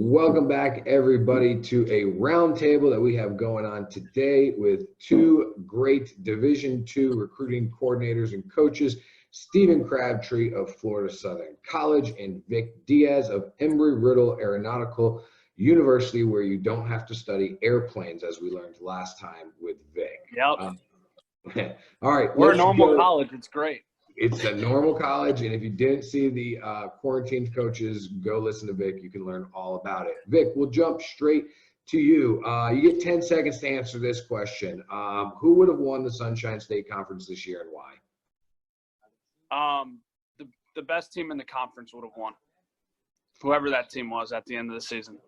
Welcome back, everybody, to a roundtable that we have going on today with two great Division II recruiting coordinators and coaches, Stephen Crabtree of Florida Southern College and Vic Diaz of Embry-Riddle Aeronautical University, where you don't have to study airplanes, as we learned last time with Vic. Yep. All right. We're a normal college. It's great. It's a normal college, and if you didn't see the quarantined coaches, go listen to Vic. You can learn all about it. Vic, we'll jump straight to you. You get 10 seconds to answer this question. Who would have won the Sunshine State Conference this year and why? The best team in the conference would have won. Whoever that team was at the end of the season.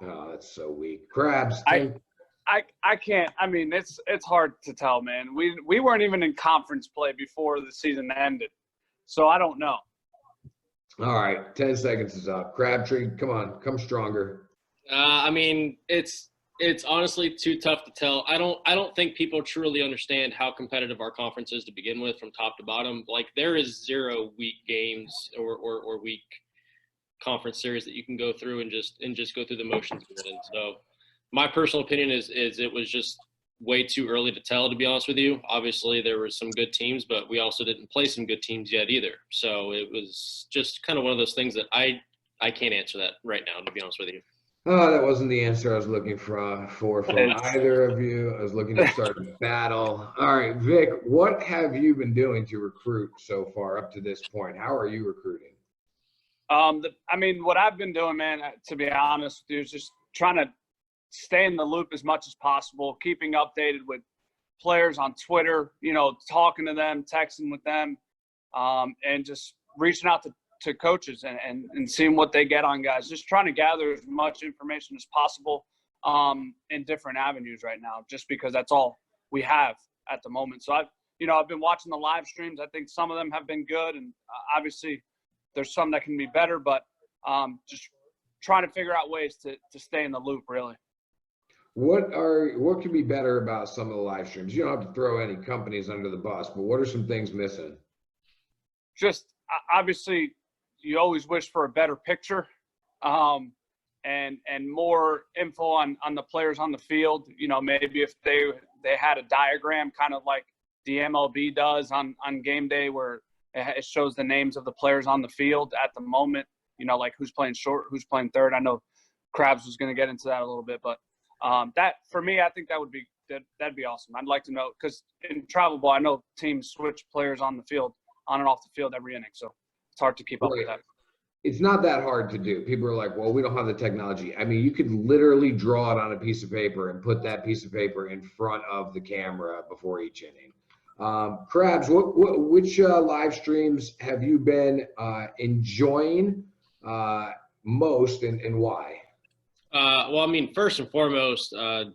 Oh, that's so weak. Crabs. I can't. I mean, it's hard to tell, man. We weren't even in conference play before the season ended, so I don't know. All right, 10 seconds is up. Crabtree, come on, come stronger. I mean, it's honestly too tough to tell. I don't think people truly understand how competitive our conference is to begin with, from top to bottom. Like, there is 0 weak games or weak conference series that you can go through and just go through the motions of it. And so, my personal opinion is it was just way too early to tell, to be honest with you. Obviously, there were some good teams, but we also didn't play some good teams yet either. So it was just kind of one of those things that I can't answer that right now, to be honest with you. Oh, that wasn't the answer I was looking for from either of you. I was looking to start a battle. All right, Vic, what have you been doing to recruit so far up to this point? How are you recruiting? I mean, what I've been doing, man, to be honest with you, is just trying to stay in the loop as much as possible, keeping updated with players on Twitter, talking to them, texting with them, and just reaching out to coaches and seeing what they get on guys. Just trying to gather as much information as possible in different avenues right now, just because that's all we have at the moment. So I've been watching the live streams. I think some of them have been good, and obviously there's some that can be better, but just trying to figure out ways to stay in the loop, really. What could be better about some of the live streams? You don't have to throw any companies under the bus, but what are some things missing? Just obviously, you always wish for a better picture, and more info on the players on the field. Maybe if they had a diagram, kind of like the MLB does on game day, where it shows the names of the players on the field at the moment. Like who's playing short, who's playing third. I know Krabs was going to get into that a little bit, but that, for me, I think that'd be awesome. I'd like to know, because in travel ball, I know teams switch players on and off the field every inning, so it's hard to keep up with that. It's not that hard to do. People are like, well, we don't have the technology. I mean, you could literally draw it on a piece of paper and put that piece of paper in front of the camera before each inning. Krabs, which live streams have you been enjoying most, and why? Well, I mean, first and foremost, and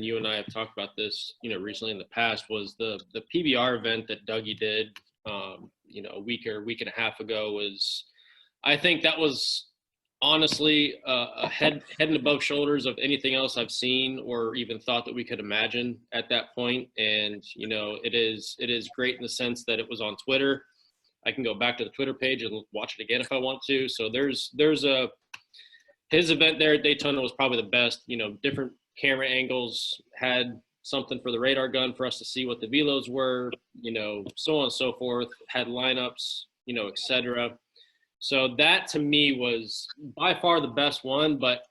you and I have talked about this, recently in the past, was the PBR event that Dougie did, a week and a half ago. I think that was honestly a head and above shoulders of anything else I've seen or even thought that we could imagine at that point. And, it is great in the sense that it was on Twitter. I can go back to the Twitter page and watch it again if I want to. So his event there at Daytona was probably the best. Different camera angles, had something for the radar gun for us to see what the velos were, so on and so forth, had lineups, et cetera. So that, to me, was by far the best one. But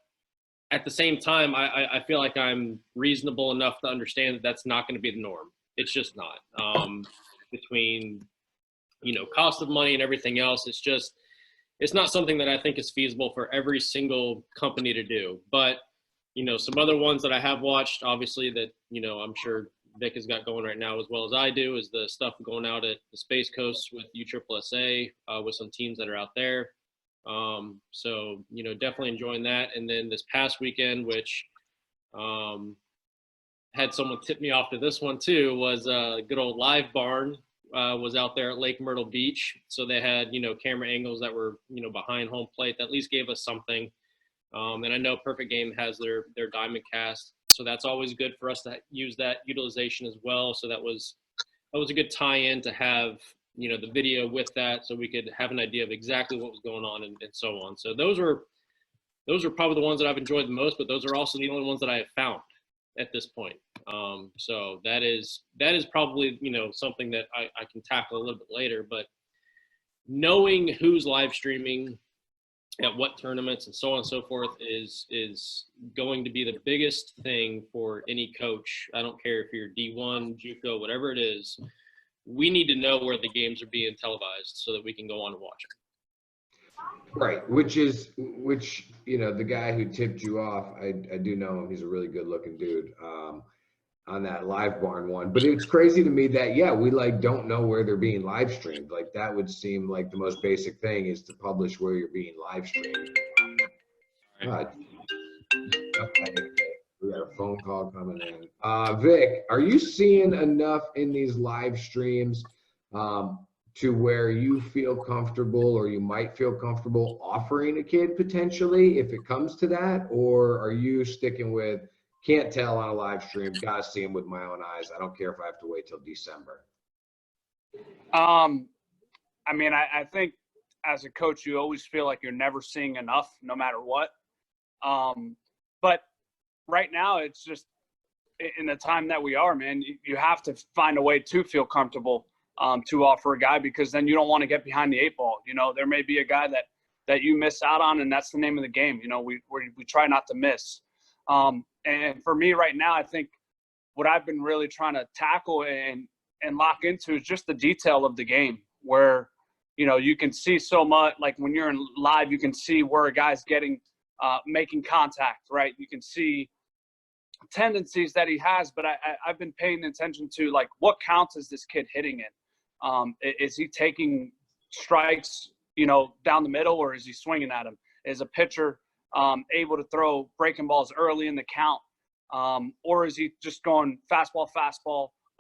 at the same time, I feel like I'm reasonable enough to understand that that's not going to be the norm. It's just not. Between, cost of money and everything else, it's not something that I think is feasible for every single company to do. But, some other ones that I have watched, obviously, that, I'm sure Vic has got going right now as well as I do, is the stuff going out at the Space Coast with USSSA, with some teams that are out there. So, definitely enjoying that. And then this past weekend, which had someone tip me off to this one too, was good old Live Barn. Was out there at Lake Myrtle Beach. So they had, camera angles that were, behind home plate that at least gave us something. And I know Perfect Game has their diamond cast. So that's always good for us to use that utilization as well. So that was a good tie-in to have, the video with that, so we could have an idea of exactly what was going on and so on. So those were those are probably the ones that I've enjoyed the most, but those are also the only ones that I have found at this point. So that is probably, something that I can tackle a little bit later, but knowing who's live streaming at what tournaments and so on and so forth is going to be the biggest thing for any coach. I don't care if you're D1, JUCO, whatever it is. We need to know where the games are being televised so that we can go on and watch them. Right, which the guy who tipped you off, I do know him. He's a really good looking dude on that live barn one. But it's crazy to me that, we don't know where they're being live streamed. Like that would seem like the most basic thing is to publish where you're being live streamed. Right. Okay. We got a phone call coming in. Vic, are you seeing enough in these live streams to where you feel comfortable, or you might feel comfortable offering a kid potentially if it comes to that? Or are you sticking with, can't tell on a live stream, gotta see him with my own eyes, I don't care if I have to wait till December? I think as a coach, you always feel like you're never seeing enough no matter what. But right now, it's just in the time that we are, man, you have to find a way to feel comfortable to offer a guy, because then you don't want to get behind the 8 ball. There may be a guy that you miss out on, and that's the name of the game. We try not to miss. And for me right now, I think what I've been really trying to tackle and lock into is just the detail of the game, where, you can see so much, like when you're in live, you can see where a guy's getting, making contact, right? You can see tendencies that he has, but I've been paying attention to, like, what counts is this kid hitting it? Is he taking strikes, down the middle, or is he swinging at him? Is a pitcher able to throw breaking balls early in the count, or is he just going fastball,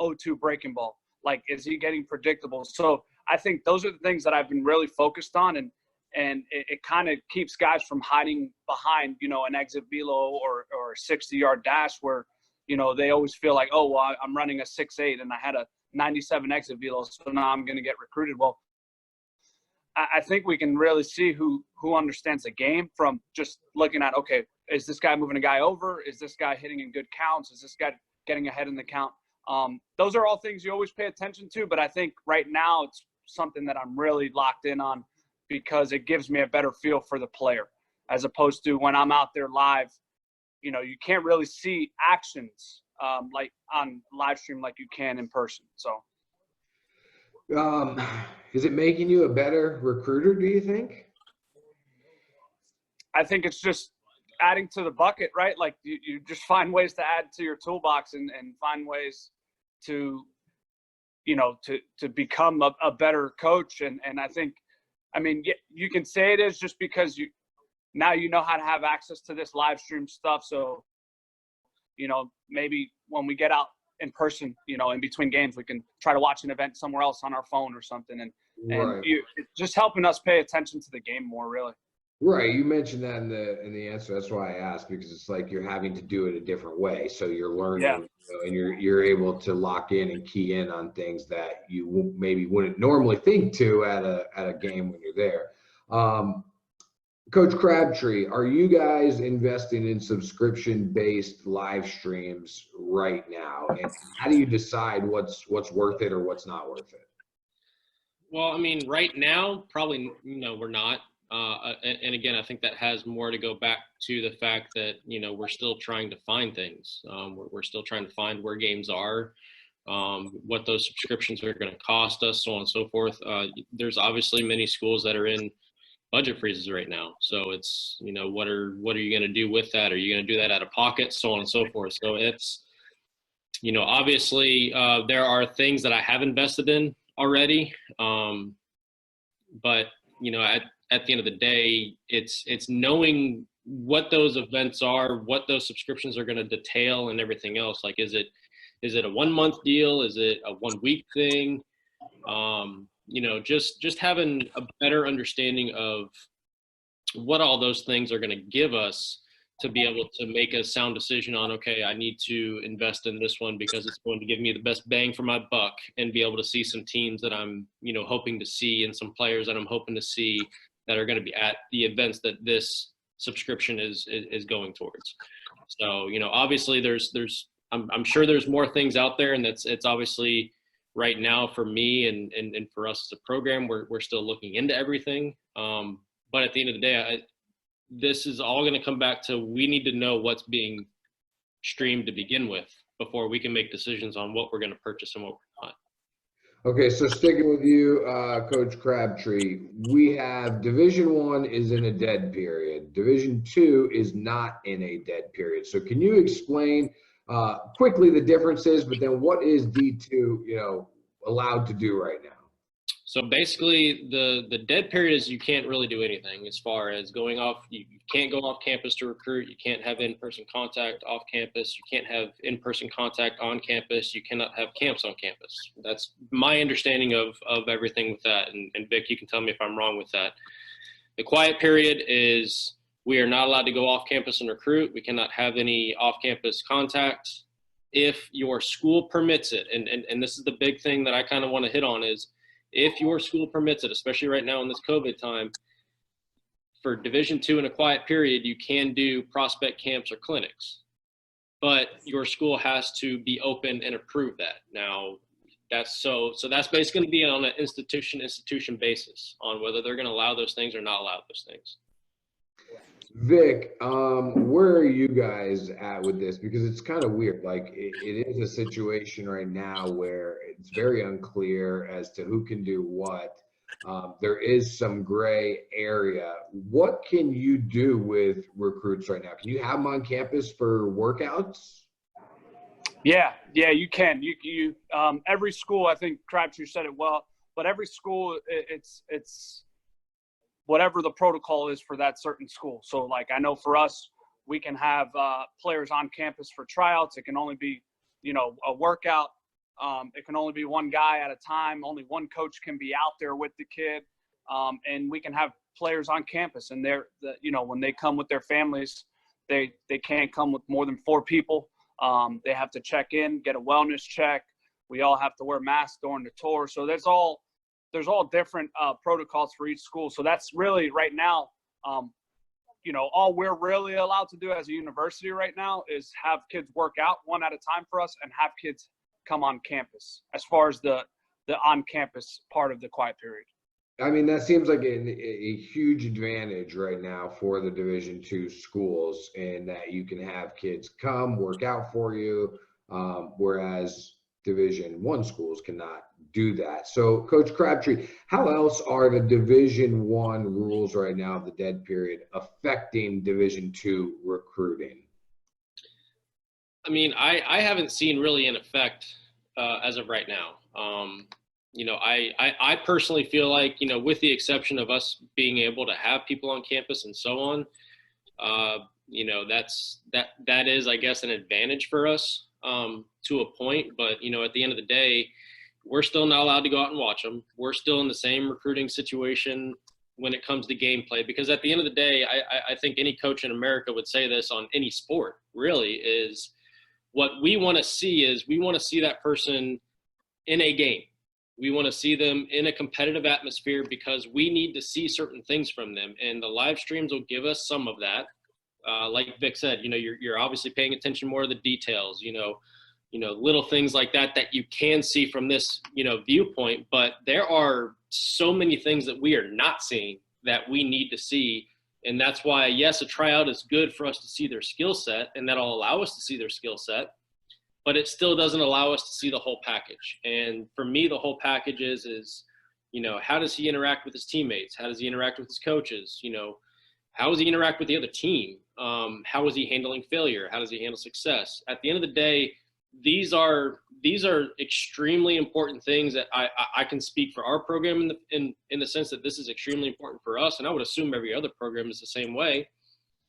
0-2 breaking ball? Like, is he getting predictable? So I think those are the things that I've been really focused on, and it kind of keeps guys from hiding behind, an exit velo or a 60-yard dash where, they always feel like, oh, well, I'm running a 6.8 and I had a 97 exit velo, so now I'm going to get recruited. Well, I think we can really see who understands the game from just looking at, okay, is this guy moving a guy over? Is this guy hitting in good counts? Is this guy getting ahead in the count? Those are all things you always pay attention to, but I think right now it's something that I'm really locked in on, because it gives me a better feel for the player, as opposed to when I'm out there live, you can't really see actions like on live stream like you can in person. So is it making you a better recruiter, do you think? I think it's just adding to the bucket, right? Like you just find ways to add to your toolbox and find ways to, to become a better coach. And I think, you can say it is just because now you know how to have access to this live stream stuff. So, maybe when we get out in person, in between games, we can try to watch an event somewhere else on our phone or something. And Right. It's just helping us pay attention to the game more, really. Right. You mentioned that in the answer. That's why I asked, because it's like you're having to do it a different way. So you're learning, and you're able to lock in and key in on things that you maybe wouldn't normally think to at a game when you're there. Coach Crabtree, are you guys investing in subscription-based live streams right now? And how do you decide what's worth it or what's not worth it? Well, right now, probably, we're not. And again, I think that has more to go back to the fact that, we're still trying to find things. We're still trying to find where games are, what those subscriptions are going to cost us, so on and so forth. There's obviously many schools that are in budget freezes right now. So it's, what are you going to do with that? Are you going to do that out of pocket, so on and so forth? So it's, obviously there are things that I have invested in already. But, at the end of the day, it's knowing what those events are, what those subscriptions are going to detail and everything else. Like, is it a 1 month deal? Is it a 1 week thing? Just having a better understanding of what all those things are going to give us to be able to make a sound decision on, okay, I need to invest in this one because it's going to give me the best bang for my buck, and be able to see some teams that I'm, hoping to see, and some players that I'm hoping to see that are going to be at the events that this subscription is going towards. So, you know, obviously I'm sure there's more things out there, and it's obviously right now for me and for us as a program, we're still looking into everything. But at the end of the day, this is all going to come back to, we need to know what's being streamed to begin with before we can make decisions on what we're going to purchase and what we're not. Okay, so sticking with you, Coach Crabtree, we have Division I is in a dead period. Division II is not in a dead period. So can you explain quickly the differences, but then what is D2, you know, allowed to do right now? So basically, the dead period is you can't really do anything as far as going off. You can't go off campus to recruit. You can't have in-person contact off campus. You can't have in-person contact on campus. You cannot have camps on campus. That's my understanding of everything with that. And Vic, you can tell me if I'm wrong with that. The quiet period is we are not allowed to go off campus and recruit. We cannot have any off-campus contact if your school permits it. And this is the big thing that I kind of want to hit on is, if your school permits it, especially right now in this COVID time, for Division II in a quiet period, you can do prospect camps or clinics, but your school has to be open and approve that. Now, that's so that's basically going to be on an institution basis on whether they're going to allow those things or not allow those things. Vic, where are you guys at with this? Because it's kind of weird. Like it is a situation right now where it's very unclear as to who can do what. There is some gray area. What can you do with recruits right now? Can you have them on campus for workouts? Yeah, you can. You every school, I think Crabtree said it well, but every school, it's whatever the protocol is for that certain school. So, like, I know for us, we can have players on campus for tryouts. It can only be, you know, a workout. It can only be one guy at a time. Only one coach can be out there with the kid. And we can have players on campus. And you know, when they come with their families, they can't come with more than 4 people. They have to check in, get a wellness check. We all have to wear masks during the tour. So there's all different protocols for each school. So that's really right now, you know, all we're really allowed to do as a university right now is have kids work out one at a time for us and have kids come on campus as far as the on-campus part of the quiet period. I mean, that seems like a huge advantage right now for the Division II schools, in that you can have kids come work out for you, whereas Division I schools cannot do that. So, Coach Crabtree, how else are the Division I rules right now, the dead period, affecting Division II recruiting? I mean, I haven't seen really an effect as of right now. You know, I personally feel like, you know, with the exception of us being able to have people on campus and so on, you know, that is, I guess, an advantage for us to a point. But, you know, at the end of the day, we're still not allowed to go out and watch them. We're still in the same recruiting situation when it comes to gameplay, because at the end of the day, I think any coach in America would say this on any sport, really, is what we want to see is we want to see that person in a game. We want to see them in a competitive atmosphere because we need to see certain things from them. And the live streams will give us some of that. Like Vic said, you know, you're obviously paying attention more to the details, you know, little things like that you can see from this, you know, viewpoint. But there are so many things that we are not seeing that we need to see. And that's why, yes, a tryout is good for us to see their skill set, and that'll allow us to see their skill set. But it still doesn't allow us to see the whole package. And for me, the whole package is, you know, how does he interact with his teammates? How does he interact with his coaches? You know, how does he interact with the other team? How is he handling failure? How does he handle success? At the end of the day, these are extremely important things that I can speak for our program in the sense that this is extremely important for us. And I would assume every other program is the same way,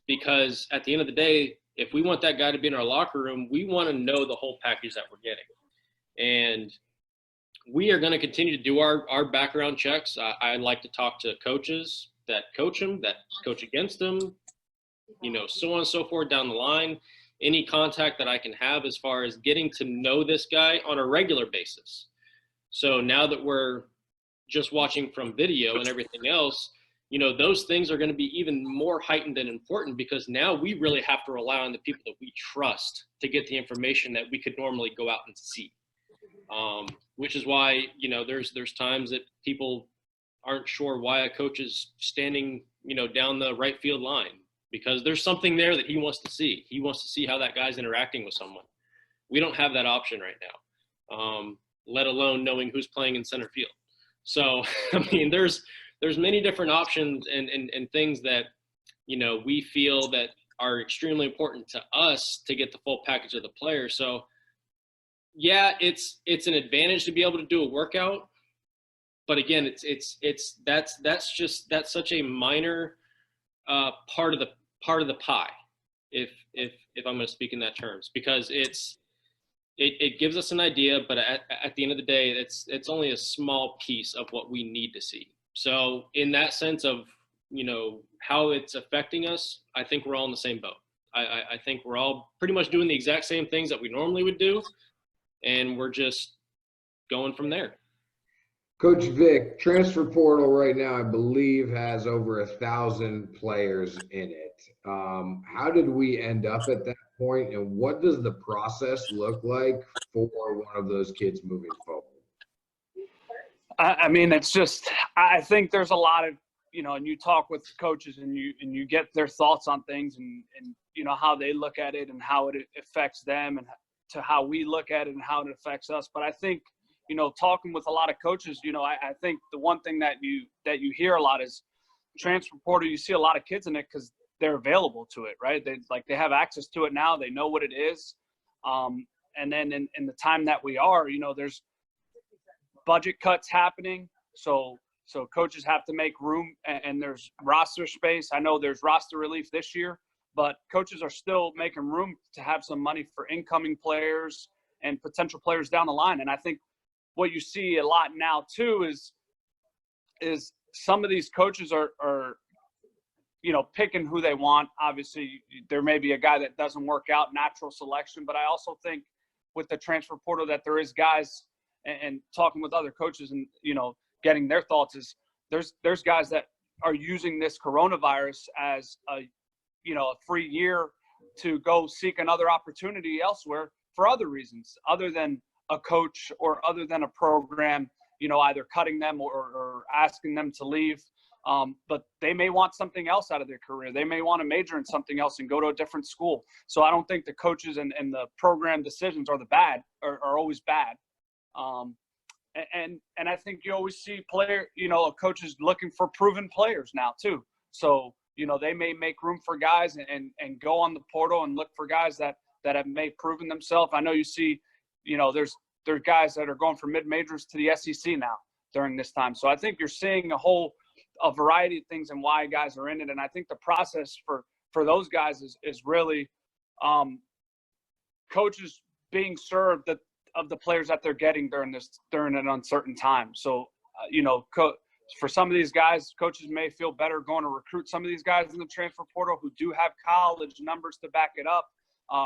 because at the end of the day, if we want that guy to be in our locker room, we want to know the whole package that we're getting. And we are going to continue to do our background checks. I like to talk to coaches that coach them, that coach against them, you know, so on and so forth down the line. Any contact that I can have as far as getting to know this guy on a regular basis. So now that we're just watching from video and everything else, those things are going to be even more heightened and important, because now we really have to rely on the people that we trust to get the information that we could normally go out and see. Which is why, there's times that people aren't sure why a coach is standing, down the right field line, because there's something there that he wants to see. He wants to see how that guy's interacting with someone. We don't have that option right now, let alone knowing who's playing in center field. So, there's many different options and things that, we feel that are extremely important to us to get the full package of the player. So yeah, it's an advantage to be able to do a workout, but again, that's such a minor part of the pie, if I'm going to speak in that terms, because it gives us an idea, but at the end of the day, it's only a small piece of what we need to see. So in that sense of, how it's affecting us, I think we're all in the same boat. I think we're all pretty much doing the exact same things that we normally would do, and we're just going from there. Coach Vic, transfer portal right now, I believe, has over 1,000 players in it. How did we end up at that point, and what does the process look like for one of those kids moving forward? I mean, it's just, I think there's a lot of, and you talk with coaches and you get their thoughts on things and how they look at it and how it affects them, and to how we look at it and how it affects us. But I think, talking with a lot of coaches, I think the one thing that you hear a lot is transfer portal. You see a lot of kids in it because they're available to it, right? They have access to it now. They know what it is. And then in the time that we are, there's budget cuts happening. So coaches have to make room, and there's roster space. I know there's roster relief this year, but coaches are still making room to have some money for incoming players and potential players down the line. And I think what you see a lot now too is some of these coaches are picking who they want. Obviously, there may be a guy that doesn't work out, natural selection, but I also think with the transfer portal that there is guys, and talking with other coaches and getting their thoughts, is there's guys that are using this coronavirus as a free year to go seek another opportunity elsewhere for other reasons other than a coach or other than a program, either cutting them or asking them to leave. But they may want something else out of their career. They may want to major in something else and go to a different school. So I don't think the coaches and the program decisions are always bad. And I think you always see coaches looking for proven players now too. So, they may make room for guys and go on the portal and look for guys that have may proven themselves. I know you see, there's guys that are going from mid-majors to the SEC now during this time. So I think you're seeing a variety of things and why guys are in it. And I think the process for those guys is really coaches being served of the players that they're getting during an uncertain time. So, for some of these guys, coaches may feel better going to recruit some of these guys in the transfer portal who do have college numbers to back it up,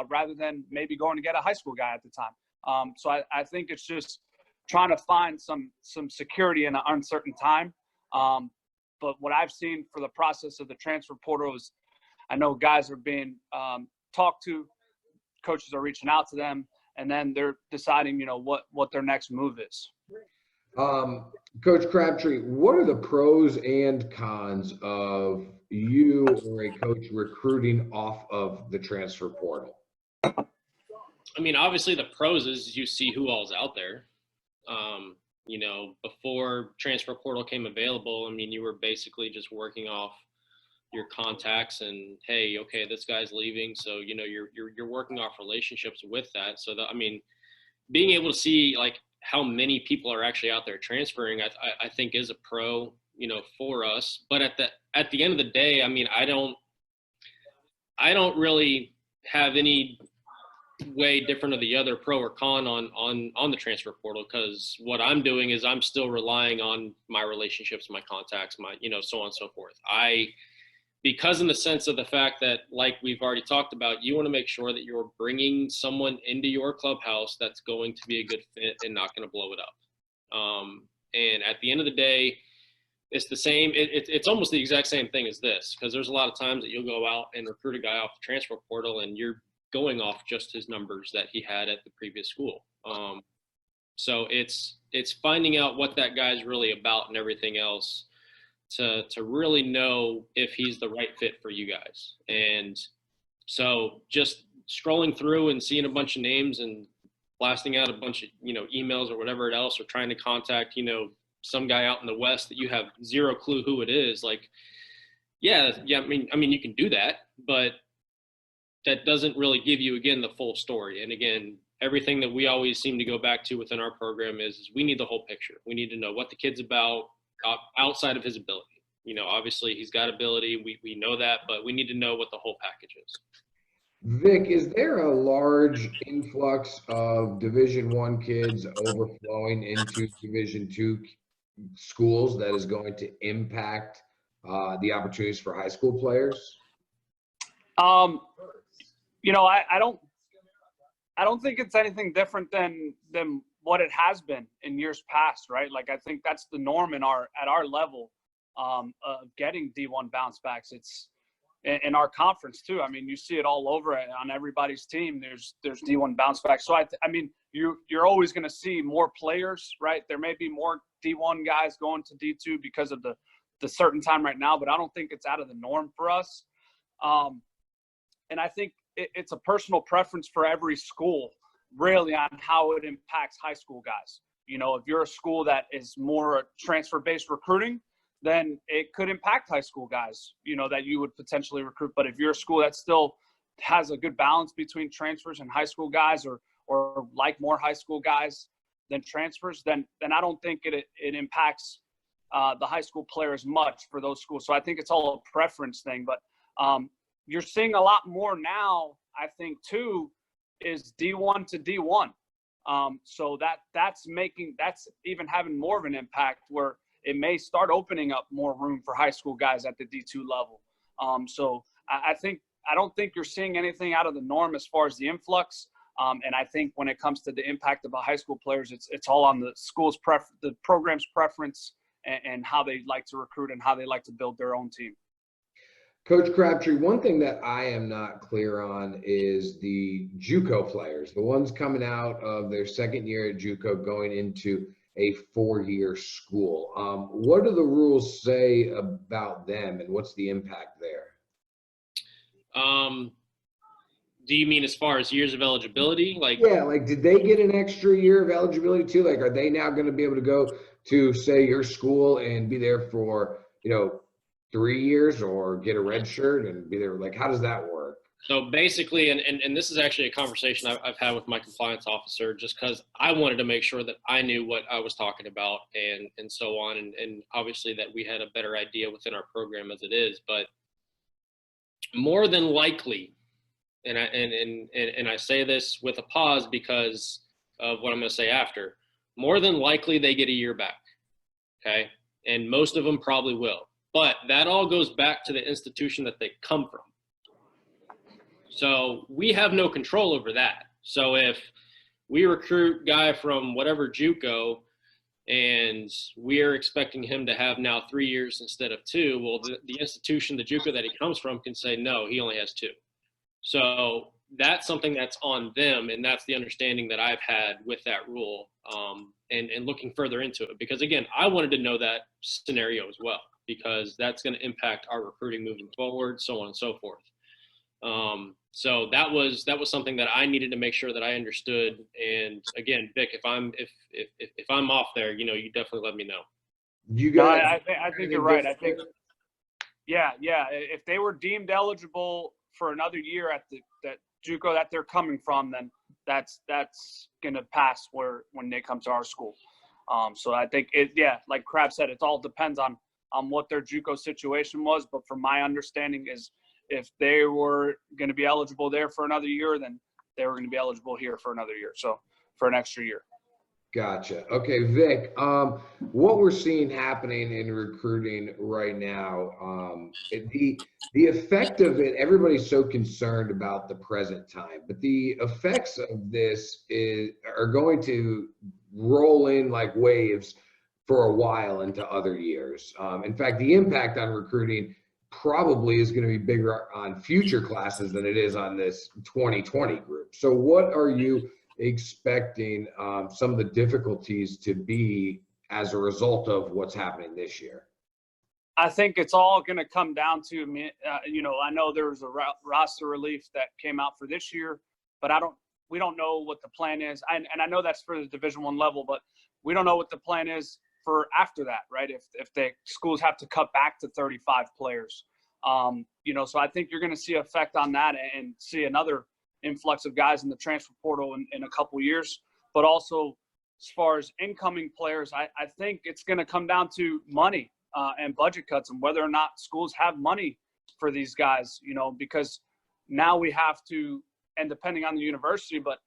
rather than maybe going to get a high school guy at the time. So I think it's just trying to find some security in an uncertain time. But what I've seen for the process of the transfer portal is, I know guys are being talked to, coaches are reaching out to them, and then they're deciding, what their next move is. Coach Crabtree, what are the pros and cons of you or a coach recruiting off of the transfer portal? I mean, obviously the pros is you see who all's out there. Before transfer portal came available, I mean, you were basically just working off your contacts and, hey, okay, this guy's leaving. So, you're working off relationships with that. So being able to see how many people are actually out there transferring, I think is a pro, for us. But at the end of the day, I mean, I don't really have any way different of the other pro or con on the transfer portal, because what I'm doing is I'm still relying on my relationships, my contacts, my, so on and so forth. Because in the sense of the fact that, like we've already talked about, you want to make sure that you're bringing someone into your clubhouse that's going to be a good fit and not going to blow it up. And at the end of the day, It's the same. It's almost the exact same thing as this, because there's a lot of times that you'll go out and recruit a guy off the transfer portal and you're going off just his numbers that he had at the previous school. So it's finding out what that guy's really about and everything else to really know if he's the right fit for you guys. And so just scrolling through and seeing a bunch of names and blasting out a bunch of, emails or whatever else, or trying to contact, some guy out in the West that you have zero clue who it is. Like, yeah. I mean, you can do that, but that doesn't really give you, again, the full story. And again, everything that we always seem to go back to within our program is we need the whole picture. We need to know what the kid's about outside of his ability. Obviously he's got ability. We know that, but we need to know what the whole package is. Vic, is there a large influx of Division I kids overflowing into Division II schools that is going to impact the opportunities for high school players? I don't think it's anything different than what it has been in years past, right? Like, I think that's the norm at our level of getting D1 bounce backs. It's in our conference too. I mean, you see it all over on everybody's team. There's D1 bounce backs. So I mean, you're always going to see more players, right? There may be more D1 guys going to D2 because of the certain time right now, but I don't think it's out of the norm for us. And I think it's a personal preference for every school, really, on how it impacts high school guys. If you're a school that is more transfer-based recruiting, then it could impact high school guys, that you would potentially recruit. But if you're a school that still has a good balance between transfers and high school guys, or like more high school guys than transfers, then I don't think it impacts the high school players much for those schools. So I think it's all a preference thing. But you're seeing a lot more now, I think, too, is D1 to D1. So that's even having more of an impact, where it may start opening up more room for high school guys at the D2 level. So I don't think you're seeing anything out of the norm as far as the influx. And I think when it comes to the impact of the high school players, it's all on the school's the program's preference and how they like to recruit and how they like to build their own team. Coach Crabtree, one thing that I am not clear on is the JUCO players, the ones coming out of their second year at JUCO going into a 4-year school. What do the rules say about them, and what's the impact there? Do you mean as far as years of eligibility? Yeah, like, did they get an extra year of eligibility too? Like, are they now going to be able to go to, say, your school and be there for, 3 years, or get a red shirt and be there? Like, how does that work? So basically, and this is actually a conversation I've had with my compliance officer, just because I wanted to make sure that I knew what I was talking about and so on. And obviously that we had a better idea within our program as it is, but more than likely, and I say this with a pause because of what I'm going to say after, more than likely they get a year back. Okay. And most of them probably will, but that all goes back to the institution that they come from. So we have no control over that. So if we recruit a guy from whatever JUCO and we're expecting him to have now 3 years instead of 2, well, the institution, the JUCO that he comes from, can say, no, he only has 2. So that's something that's on them, and that's the understanding that I've had with that rule, and looking further into it. Because, again, I wanted to know that scenario as well, because that's going to impact our recruiting moving forward, so on and so forth. So that was something that I needed to make sure that I understood. And again, Vic, if I'm off there, you definitely let me know. I think you're right. I think, yeah. If they were deemed eligible for another year at that JUCO that they're coming from, then that's going to pass when they come to our school. So I think like Crab said, it all depends on what their JUCO situation was. But from my understanding is, if they were going to be eligible there for another year, then they were going to be eligible here for another year. So for an extra year. Gotcha. Okay, Vic, what we're seeing happening in recruiting right now, the effect of it, everybody's so concerned about the present time, but the effects of this are going to roll in like waves for a while into other years. In fact, the impact on recruiting probably is going to be bigger on future classes than it is on this 2020 group. So what are you expecting some of the difficulties to be as a result of what's happening this year? I think it's all going to come down to, I know there was a roster relief that came out for this year, but we don't know what the plan is. And I know that's for the Division I level, but we don't know what the plan is for after that, right? If the schools have to cut back to 35 players, so I think you're going to see effect on that and see another influx of guys in the transfer portal in a couple years. But also, as far as incoming players, I think it's going to come down to money and budget cuts and whether or not schools have money for these guys, because now we have to, and depending on the university, but,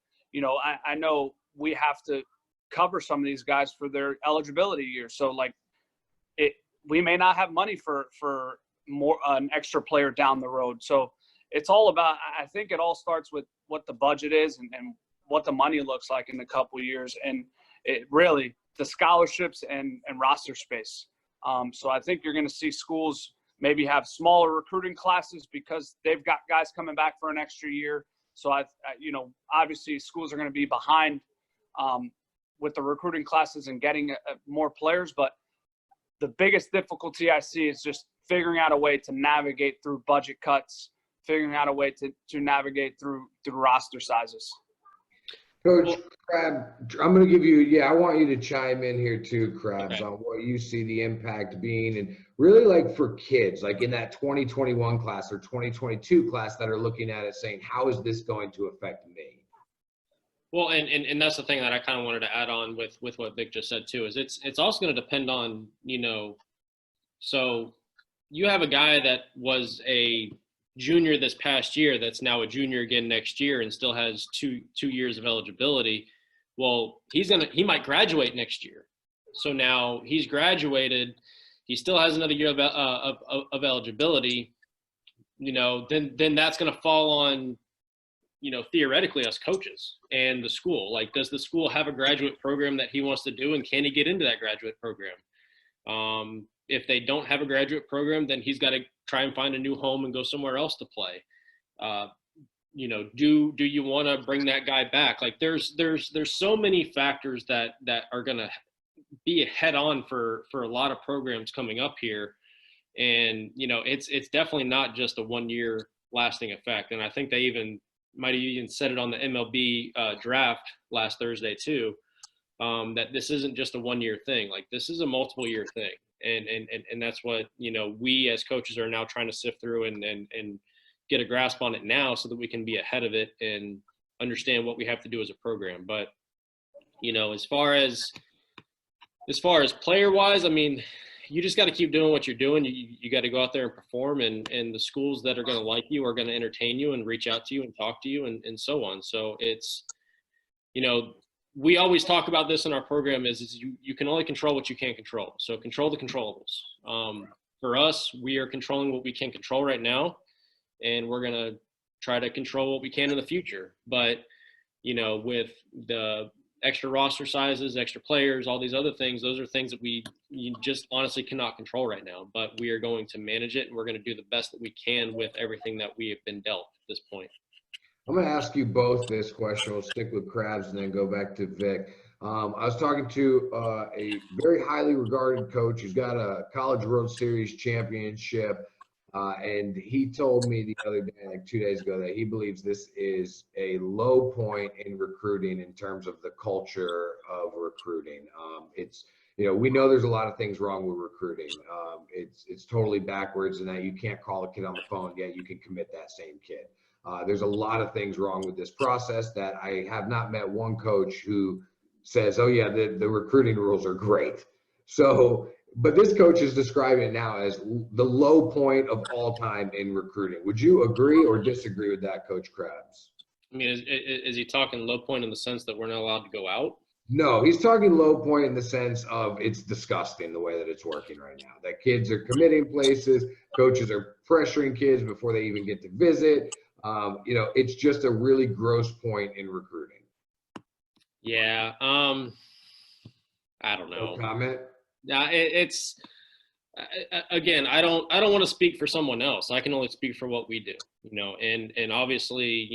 I know we have to cover some of these guys for their eligibility year. So we may not have money for more an extra player down the road. So it's all about, I think it all starts with what the budget is and what the money looks like in a couple of years. And it really, the scholarships and roster space. So I think you're going to see schools maybe have smaller recruiting classes because they've got guys coming back for an extra year. So obviously schools are going to be behind with the recruiting classes and getting more players. But the biggest difficulty I see is just figuring out a way to navigate through budget cuts, figuring out a way to navigate through roster sizes. Coach Crab, I'm going to give you, I want you to chime in here too, Krabs, Okay. on what you see the impact being, and really for kids, in that 2021 class or 2022 class that are looking at it saying, how is this going to affect me? Well, and that's the thing that I kind of wanted to add on with what Vic just said too, is it's also going to depend on, so you have a guy that was a junior this past year that's now a junior again next year and still has two years of eligibility. Well, he might graduate next year. So now he's graduated, he still has another year of eligibility, then that's going to fall on, theoretically us coaches and the school. Does the school have a graduate program that he wants to do, and can he get into that graduate program? If they don't have a graduate program, then he's got to try and find a new home and go somewhere else to play. Do you want to bring that guy back? There's so many factors that are going to be head on for a lot of programs coming up here. And, it's definitely not just a 1 year lasting effect. And I think they might have even said it on the MLB draft last Thursday too, that this isn't just a 1 year thing. This is a multiple year thing. And that's what, we as coaches are now trying to sift through and get a grasp on it now so that we can be ahead of it and understand what we have to do as a program. But, as far as player wise, you just got to keep doing what you're doing. You got to go out there and perform, and the schools that are going to like you are going to entertain you and reach out to you and talk to you and so on. So it's, we always talk about this in our program is you can only control what you can't control. So control the controllables. For us, we are controlling what we can control right now, and we're going to try to control what we can in the future. But, with the extra roster sizes, extra players, all these other things, those are things that you just honestly cannot control right now. But we are going to manage it, and we're going to do the best that we can with everything that we have been dealt at this point. I'm going to ask you both this question. We'll stick with Krabs and then go back to Vic. I was talking to a very highly regarded coach who's got a College World Series championship, and he told me the other day, 2 days ago, that he believes this is a low point in recruiting in terms of the culture of recruiting. We know there's a lot of things wrong with recruiting. It's totally backwards in that you can't call a kid on the phone, yet you can commit that same kid. There's a lot of things wrong with this process that I have not met one coach who says, oh yeah, the recruiting rules are great. So, but this coach is describing it now as the low point of all time in recruiting. Would you agree or disagree with that, Coach Krabs? Is he talking low point in the sense that we're not allowed to go out? No, he's talking low point in the sense of it's disgusting the way that it's working right now. That kids are committing places, coaches are pressuring kids before they even get to visit. It's just a really gross point in recruiting. Yeah. I don't know. No comment? Yeah, it's again, I don't want to speak for someone else. I can only speak for what we do, and obviously,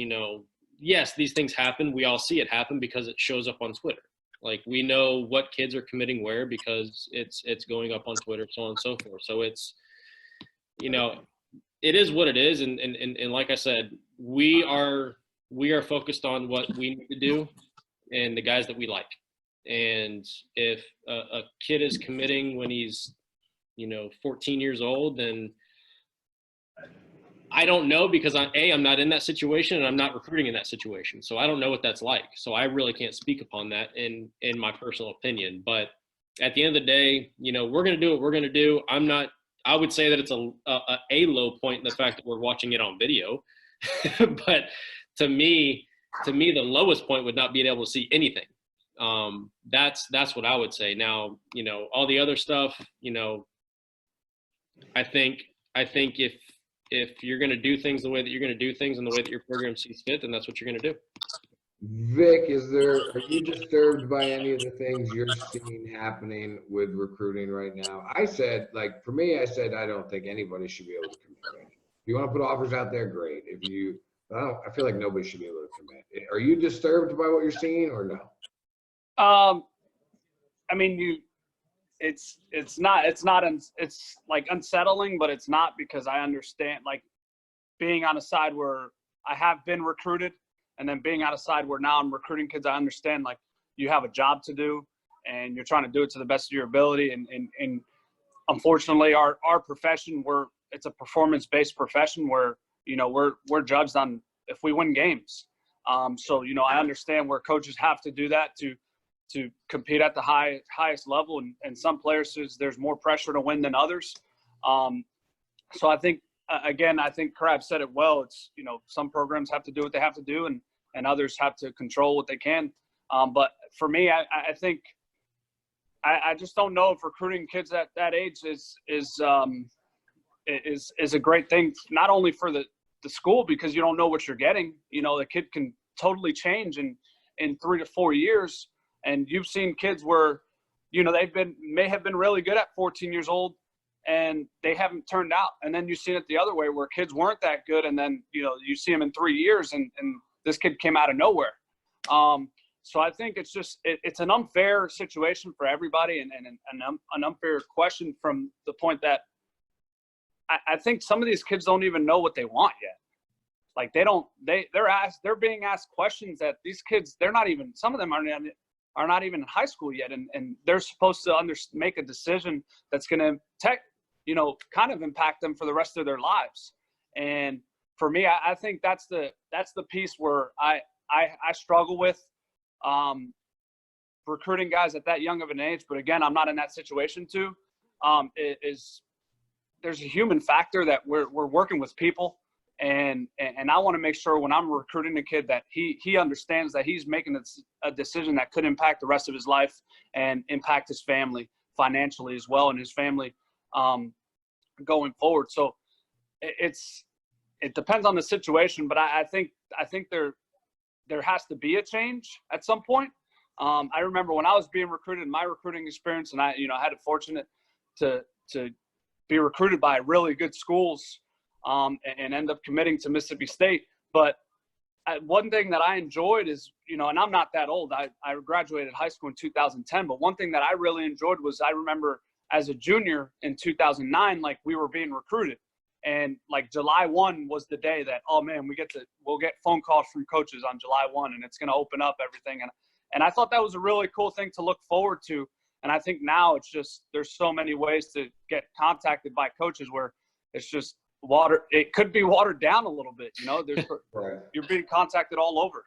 yes, these things happen. We all see it happen because it shows up on Twitter. Like, we know what kids are committing where because it's going up on Twitter, so on and so forth. So it's, it is what it is. And like I said, we are focused on what we need to do and the guys that we like. And if a kid is committing when he's, 14 years old, then I don't know, because I'm not in that situation and I'm not recruiting in that situation. So I don't know what that's like. So I really can't speak upon that in my personal opinion. But at the end of the day, we're going to do what we're going to do. I would say that it's a low point in the fact that we're watching it on video. But to me, the lowest point would not being able to see anything. That's what I would say. Now, all the other stuff, I think if you're going to do things the way that you're going to do things and the way that your program sees fit, then that's what you're going to do. Vic, are you disturbed by any of the things you're seeing happening with recruiting right now? For me, I don't think anybody should be able to commit. If you want to put offers out there, great. I feel like nobody should be able to commit. Are you disturbed by what you're seeing or no? I mean, it's like unsettling, but it's not, because I understand, like, being on a side where I have been recruited and then being on a side where now I'm recruiting kids. I understand, like, you have a job to do and you're trying to do it to the best of your ability. And unfortunately our profession, it's a performance-based profession where, we're judged on if we win games. So, I understand where coaches have to do that to compete at the highest level. And some players, there's more pressure to win than others. So I think, again, I think Crab said it well. It's, some programs have to do what they have to do and others have to control what they can. But for me, I think I just don't know if recruiting kids at that age is a great thing, not only for the school, because you don't know what you're getting. The kid can totally change in 3 to 4 years. And you've seen kids where, may have been really good at 14 years old and they haven't turned out. And then you've seen it the other way where kids weren't that good. And then, you see them in 3 years and this kid came out of nowhere. So I think it's just, it's an unfair situation for everybody and an unfair question from the point that I think some of these kids don't even know what they want yet. Like, they're being asked questions that these kids, some of them are not even in high school yet, and they're supposed to make a decision that's going to kind of impact them for the rest of their lives. And for me, I think that's the piece where I struggle with recruiting guys at that young of an age. But again, I'm not in that situation too. There's a human factor that we're working with people. And I want to make sure when I'm recruiting a kid that he understands that he's making a decision that could impact the rest of his life and impact his family financially as well, and his family going forward. So it depends on the situation, but I think there has to be a change at some point. I remember when I was being recruited in my recruiting experience, and I had it fortunate to be recruited by really good schools. And end up committing to Mississippi State. But one thing that I enjoyed is, and I'm not that old. I graduated high school in 2010. But one thing that I really enjoyed was, I remember as a junior in 2009, like, we were being recruited. And like July 1 was the day that, oh man, we'll get phone calls from coaches on July 1 and it's going to open up everything. And I thought that was a really cool thing to look forward to. And I think now it's just, there's so many ways to get contacted by coaches where it's just, it could be watered down a little bit, Right. You're being contacted all over.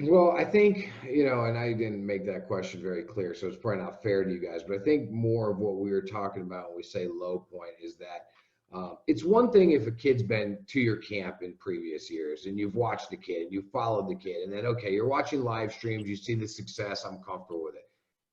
Well, I think, and I didn't make that question very clear, so it's probably not fair to you guys, but I think more of what we were talking about when we say low point is that it's one thing if a kid's been to your camp in previous years and you've watched the kid, you followed the kid, and then, okay, you're watching live streams, you see the success, I'm comfortable with it.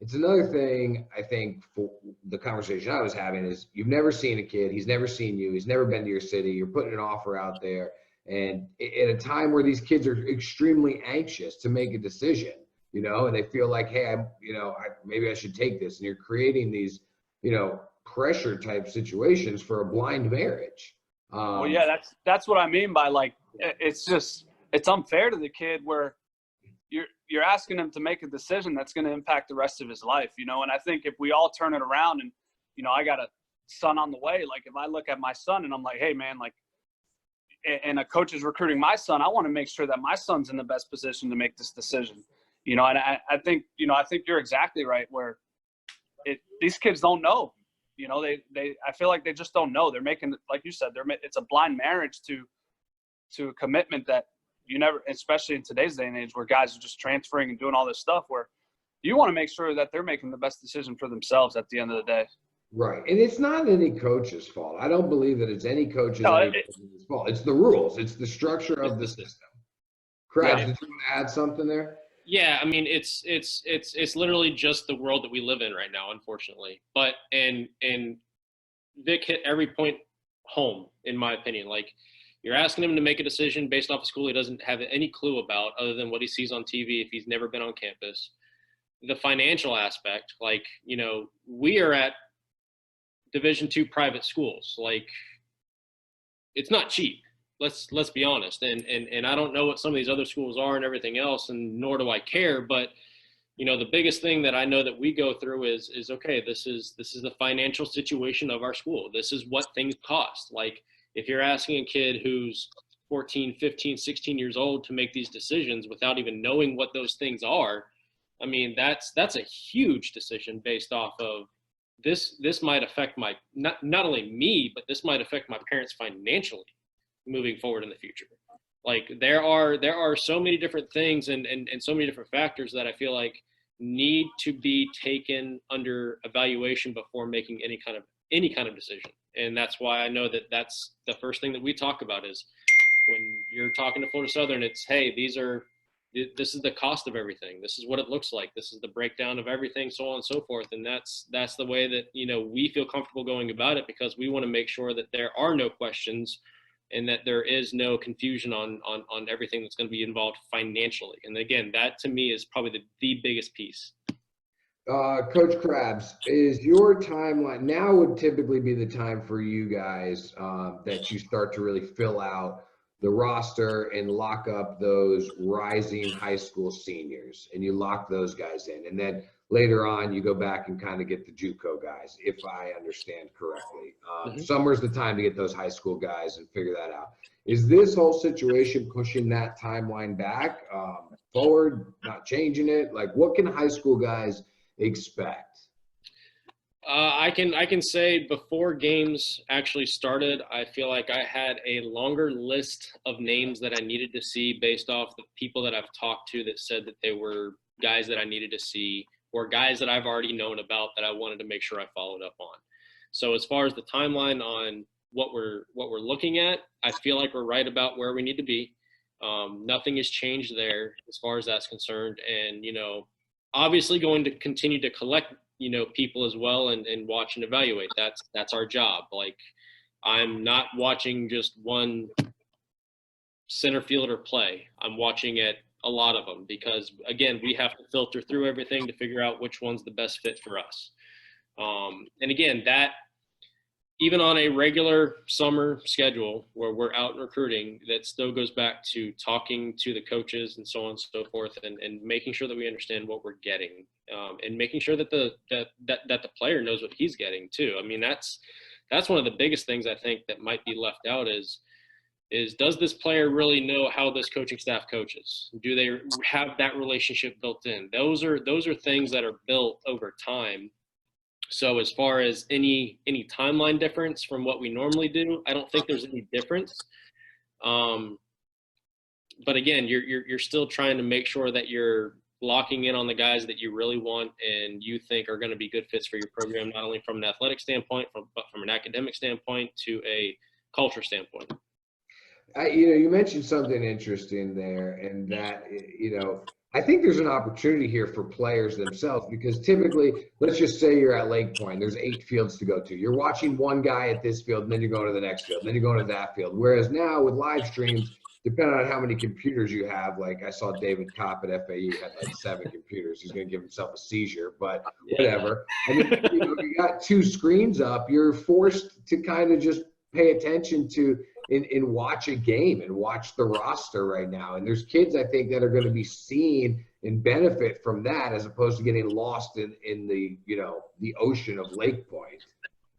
It's another thing, I think, for the conversation I was having is you've never seen a kid, he's never seen you, he's never been to your city, you're putting an offer out there, and at a time where these kids are extremely anxious to make a decision, and they feel like, hey, maybe I should take this, and you're creating these pressure type situations for a blind marriage. Well, yeah, that's what I mean by, like, it's unfair to the kid where you're asking him to make a decision that's going to impact the rest of his life, and I think if we all turn it around and, I got a son on the way, like if I look at my son and I'm like, hey man, like, and a coach is recruiting my son, I want to make sure that my son's in the best position to make this decision, and I think you're exactly right where these kids don't know, I feel like they just don't know. They're making, like you said, it's a blind marriage to a commitment that you never, especially in today's day and age where guys are just transferring and doing all this stuff, where you want to make sure that they're making the best decision for themselves at the end of the day. Right. And it's not any coach's fault. I don't believe that it's any coach's fault. It's the rules. It's the structure of the system. Crabs, did you want to add something there? Yeah, I mean, it's literally just the world that we live in right now, unfortunately. But and Vic hit every point home, in my opinion. Like, you're asking him to make a decision based off a school he doesn't have any clue about other than what he sees on TV if he's never been on campus. The financial aspect, like, we are at Division II private schools. Like, it's not cheap. Let's be honest. And I don't know what some of these other schools are and everything else, and nor do I care. But, the biggest thing that I know that we go through is okay, this is the financial situation of our school. This is what things cost. Like, if you're asking a kid who's 14, 15, 16 years old to make these decisions without even knowing what those things are, I mean, that's a huge decision based off of this might affect not only me, but this might affect my parents financially moving forward in the future. Like, there are so many different things and so many different factors that I feel like need to be taken under evaluation before making any kind of decision. And that's why I know that that's the first thing that we talk about is when you're talking to Florida Southern, it's, hey, this is the cost of everything. This is what it looks like. This is the breakdown of everything, so on and so forth. And that's the way that, we feel comfortable going about it, because we want to make sure that there are no questions and that there is no confusion on everything that's going to be involved financially. And again, that to me is probably the biggest piece. Coach Krabs, is your timeline now would typically be the time for you guys that you start to really fill out the roster and lock up those rising high school seniors, and you lock those guys in, and then later on you go back and kind of get the JUCO guys, if I understand correctly. Summer's the time to get those high school guys and figure that out. Is this whole situation pushing that timeline back, forward, not changing it? Like, what can high school guys expect? I can say before games actually started, I feel like I had a longer list of names that I needed to see based off the people that I've talked to that said that they were guys that I needed to see, or guys that I've already known about that I wanted to make sure I followed up on. So as far as the timeline on what we're looking at, I feel like we're right about where we need to be. Nothing has changed there as far as that's concerned. And, obviously going to continue to collect, people as well and watch and evaluate. That's our job. Like, I'm not watching just one center fielder play. I'm watching at a lot of them because, again, we have to filter through everything to figure out which one's the best fit for us. And again, that even on a regular summer schedule where we're out recruiting, that still goes back to talking to the coaches and so on and so forth, and making sure that we understand what we're getting, and making sure that the player knows what he's getting too. I mean, that's one of the biggest things I think that might be left out is does this player really know how this coaching staff coaches? Do they have that relationship built in? Those are things that are built over time. So as far as any timeline difference from what we normally do, I don't think there's any difference. But again, you're still trying to make sure that you're locking in on the guys that you really want and you think are going to be good fits for your program, not only from an athletic standpoint, but from an academic standpoint to a culture standpoint. You mentioned something interesting there, and that, I think there's an opportunity here for players themselves, because typically, let's just say you're at Lake Point, there's 8 fields to go to. You're watching one guy at this field, and then you're going to the next field, and then you're going to that field. Whereas now with live streams, depending on how many computers you have, like I saw David Kopp at FAU had like 7 computers. He's going to give himself a seizure, but whatever. I mean, you got 2 screens up. You're forced to kind of just pay attention to and watch a game and watch the roster right now. And there's kids, I think, that are going to be seeing and benefit from that as opposed to getting lost in the, the ocean of Lake Point.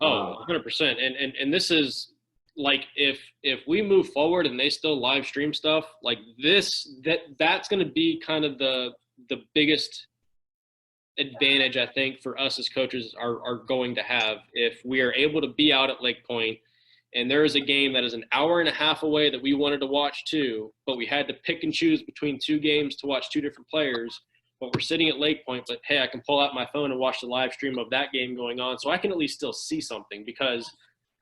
Oh, 100%. And this is like, if we move forward and they still live stream stuff like this, that's going to be kind of the biggest advantage I think for us as coaches are going to have if we are able to be out at Lake Point. And there is a game that is an hour and a half away that we wanted to watch too, but we had to pick and choose between 2 games to watch 2 different players. But we're sitting at Lake Point, but hey, I can pull out my phone and watch the live stream of that game going on, so I can at least still see something. Because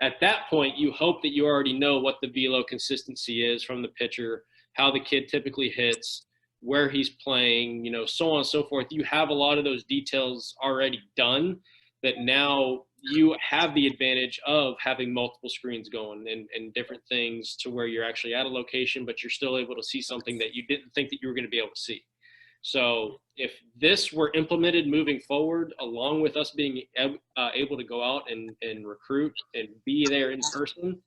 at that point, you hope that you already know what the velo consistency is from the pitcher, how the kid typically hits, where he's playing, so on and so forth. You have a lot of those details already done that now you have the advantage of having multiple screens going and different things to where you're actually at a location, but you're still able to see something that you didn't think that you were going to be able to see. So if this were implemented moving forward, along with us being able to go out and recruit and be there in person,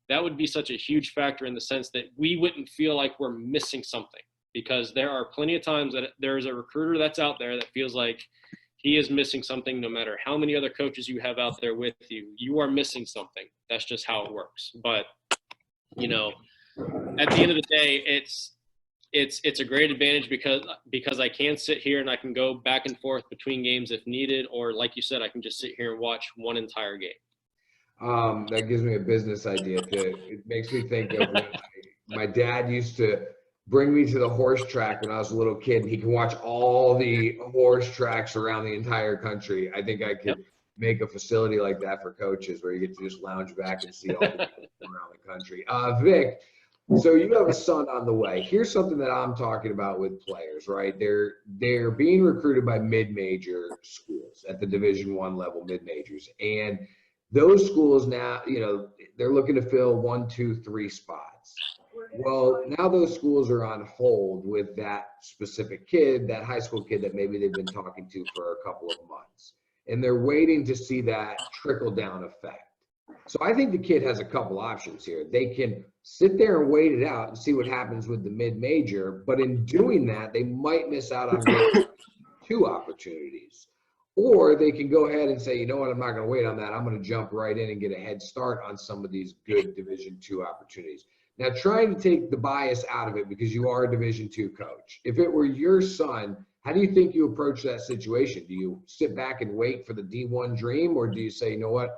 that would be such a huge factor in the sense that we wouldn't feel like we're missing something, because there are plenty of times that there's a recruiter that's out there that feels like he is missing something. No matter how many other coaches you have out there with you, you are missing something. That's just how it works. But, at the end of the day, it's a great advantage because I can sit here and I can go back and forth between games if needed, or like you said, I can just sit here and watch one entire game. That gives me a business idea too. It makes me think of when my dad used to bring me to the horse track when I was a little kid, and he can watch all the horse tracks around the entire country. I think I could make a facility like that for coaches where you get to just lounge back and see all the people around the country. Vic, so you have a son on the way. Here's something that I'm talking about with players, right? They're being recruited by mid-major schools at the Division I level, mid-majors. And those schools now, they're looking to fill 1, 2, 3 spots. Well, now those schools are on hold with that specific kid, that high school kid that maybe they've been talking to for a couple of months. And they're waiting to see that trickle-down effect. So I think the kid has a couple options here. They can sit there and wait it out and see what happens with the mid-major, but in doing that, they might miss out on 2 opportunities. Or they can go ahead and say, you know what, I'm not going to wait on that. I'm going to jump right in and get a head start on some of these good Division II opportunities. Now, trying to take the bias out of it because you are a Division II coach. If it were your son, how do you think you approach that situation? Do you sit back and wait for the D1 dream, or do you say, you know what,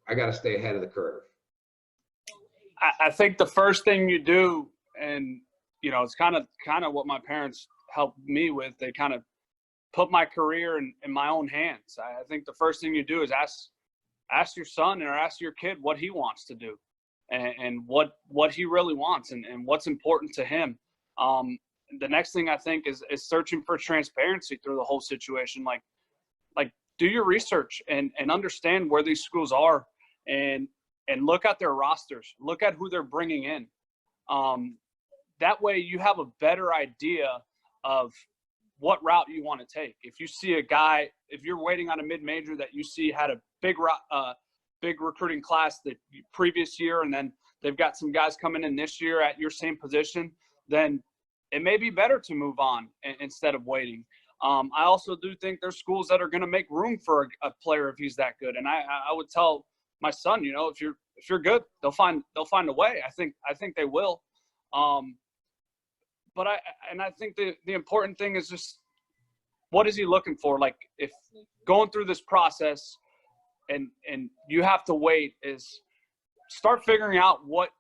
I got to stay ahead of the curve? I think the first thing you do, and it's kind of what my parents helped me with. They kind of put my career in my own hands. I think the first thing you do is ask your son or ask your kid what he wants to do, and what he really wants and what's important to him. The next thing I think is searching for transparency through the whole situation. Like do your research and understand where these schools are, and look at their rosters, look at who they're bringing in. That way you have a better idea of what route you want to take. If you see a guy, if you're waiting on a mid-major that you see had a big recruiting class the previous year, and then they've got some guys coming in this year at your same position, then it may be better to move on instead of waiting. I also do think there's schools that are going to make room for a player if he's that good. And I would tell my son, if you're good, they'll find a way. I think they will. But I think the important thing is just, what is he looking for? Like, if going through this process and you have to wait, is start figuring out what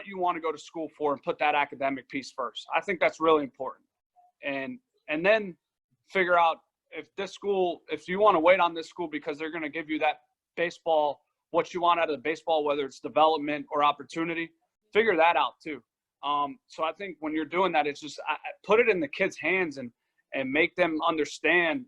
you want to go to school for and put that academic piece first. I think that's really important. And then figure out if you want to wait on this school because they're going to give you that baseball, what you want out of the baseball, whether it's development or opportunity, figure that out too. So I think when you're doing that, it's just put it in the kids' hands and make them understand,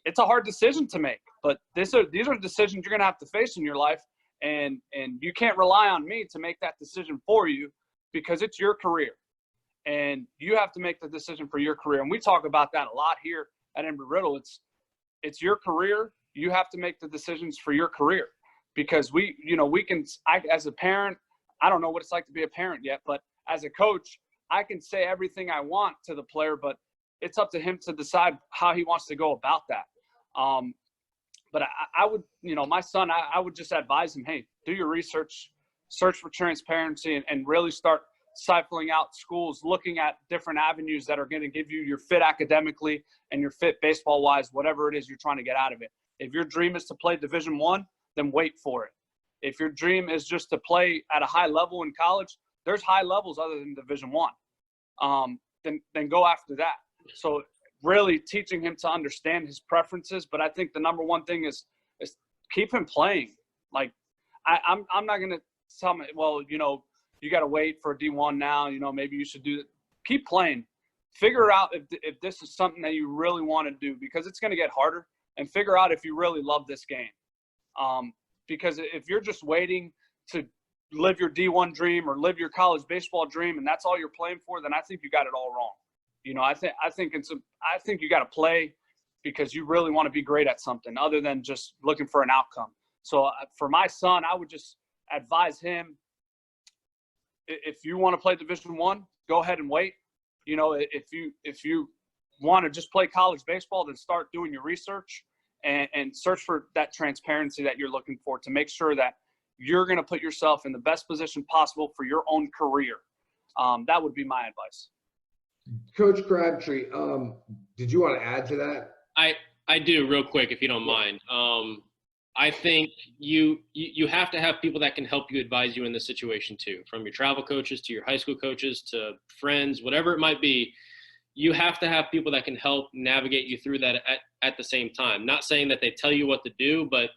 it's a hard decision to make, but these are decisions you're going to have to face in your life. And you can't rely on me to make that decision for you. because it's your career and you have to make the decision for your career. And we talk about that a lot here at Embry-Riddle. It's your career. You have to make the decisions for your career, because as a parent, I don't know what it's like to be a parent yet, but as a coach, I can say everything I want to the player, but it's up to him to decide how he wants to go about that. But I would, my son, I would just advise him, hey, do your research, search for transparency, and really start siphoning out schools, looking at different avenues that are going to give you your fit academically and your fit baseball-wise, whatever it is you're trying to get out of it. If your dream is to play Division I, then wait for it. If your dream is just to play at a high level in college, there's high levels other than Division I. Then go after that. So really teaching him to understand his preferences. But I think the number one thing is keep him playing. Like I'm not going to tell him, well, you got to wait for a D1 now. Maybe you should do it. Keep playing. Figure out if this is something that you really want to do, because it's going to get harder, and figure out if you really love this game. Because if you're just waiting to live your D1 dream or live your college baseball dream and that's all you're playing for, then I think you got it all wrong. I think you got to play because you really want to be great at something other than just looking for an outcome. So for my son, I would just advise him, if you want to play Division I, go ahead and wait. If you want to just play college baseball, then start doing your research and search for that transparency that you're looking for to make sure that you're going to put yourself in the best position possible for your own career. That would be my advice. Coach Crabtree, did you want to add to that? I do, real quick, if you don't mind. I think you have to have people that can help you, advise you in this situation too, from your travel coaches to your high school coaches to friends, whatever it might be. You have to have people that can help navigate you through that at the same time. Not saying that they tell you what to do, but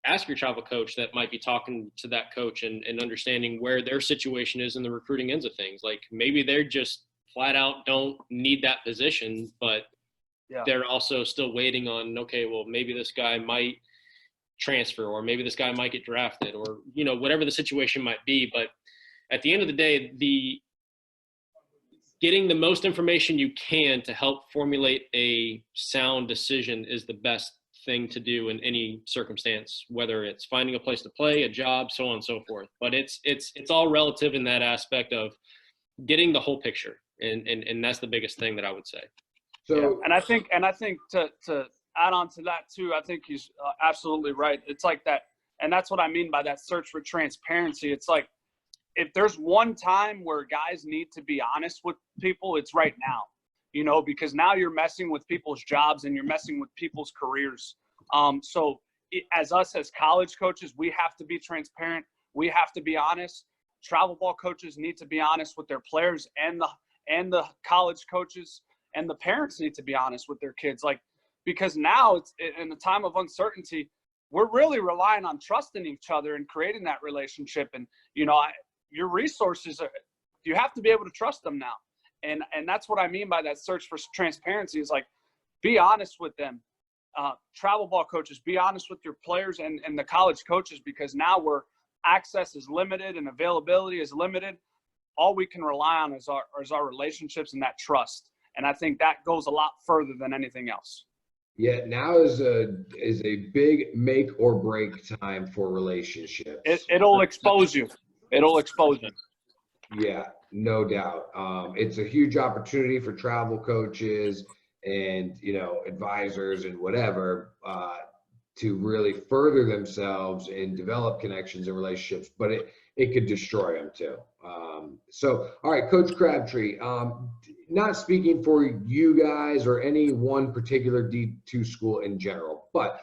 ask your travel coach that might be talking to that coach and understanding where their situation is in the recruiting ends of things. Like maybe they're just flat out don't need that position, but they're also still waiting on, okay, well, maybe this guy might transfer, or maybe this guy might get drafted, or, whatever the situation might be. But at the end of the day, getting the most information you can to help formulate a sound decision is the best thing to do in any circumstance, whether it's finding a place to play, a job, so on and so forth. But it's all relative in that aspect of getting the whole picture. And that's the biggest thing that I would say. So, and I think to add on to that too, I think he's absolutely right. It's like that. And that's what I mean by that search for transparency. It's like, if there's one time where guys need to be honest with people, it's right now, because now you're messing with people's jobs and you're messing with people's careers. So as college coaches, we have to be transparent. We have to be honest. Travel ball coaches need to be honest with their players, and the college coaches and the parents need to be honest with their kids. Because now it's in the time of uncertainty, we're really relying on trusting each other and creating that relationship. And, your resources you have to be able to trust them now. And that's what I mean by that search for transparency, is be honest with them. Travel ball coaches, be honest with your players and the college coaches, because now where access is limited and availability is limited, all we can rely on is our relationships and that trust. And I think that goes a lot further than anything else. Yeah, now is a big make or break time for relationships. It'll expose you. It'll expose you. Yeah, no doubt. It's a huge opportunity for travel coaches and, advisors and whatever, to really further themselves and develop connections and relationships, but it could destroy them too. So, all right, Coach Crabtree, not speaking for you guys or any one particular D2 school in general, but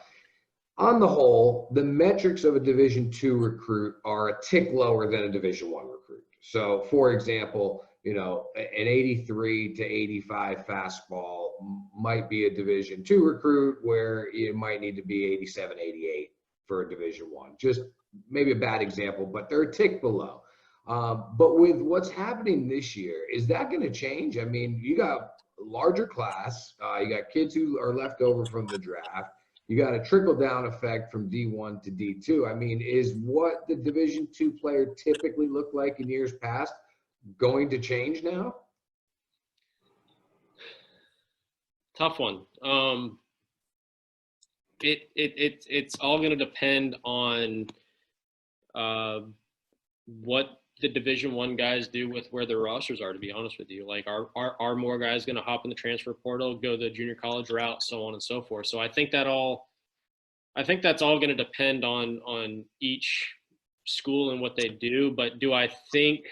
on the whole, the metrics of a Division II recruit are a tick lower than a Division I recruit. So, for example, an 83 to 85 fastball might be a Division II recruit, where it might need to be 87, 88 for a Division I. Just maybe a bad example, but they're a tick below. But with what's happening this year, is that going to change? I mean, you got a larger class, you got kids who are left over from the draft. you got a trickle-down effect from D1 to D2. I mean, is what the Division II player typically looked like in years past going to change now? Tough one. It's all going to depend on what the Division I guys do with where their rosters are, to be honest with you. Like, are more guys going to hop in the transfer portal, go the junior college route, so on and so forth. So I think that's all going to depend on each school and what they do. But do I think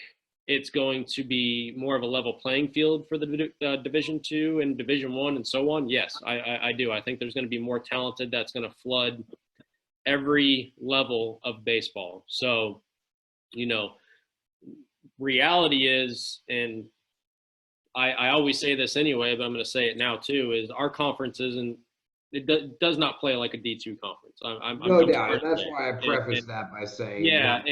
it's going to be more of a level playing field for the Division II and Division I and so on? Yes, I do. I think there's going to be more talented that's going to flood every level of baseball. So, you know, reality is, and I always say this anyway, but I'm going to say it now too, is our conference does not play like a D2 conference. No doubt. That's why I prefaced that by saying, yeah,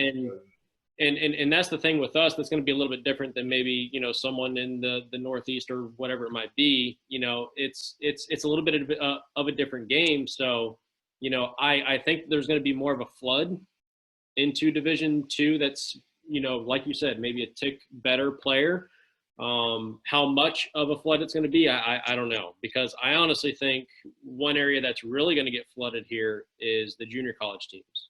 and that's the thing with us that's going to be a little bit different than maybe, you know, someone in the Northeast or whatever it might be. You know, it's a little bit of a different game. So, you know, I think there's going to be more of a flood into Division II that's, you know, like you said, maybe a tick better player. How much of a flood it's going to be, I don't know, because I honestly think one area that's really going to get flooded here is the junior college teams.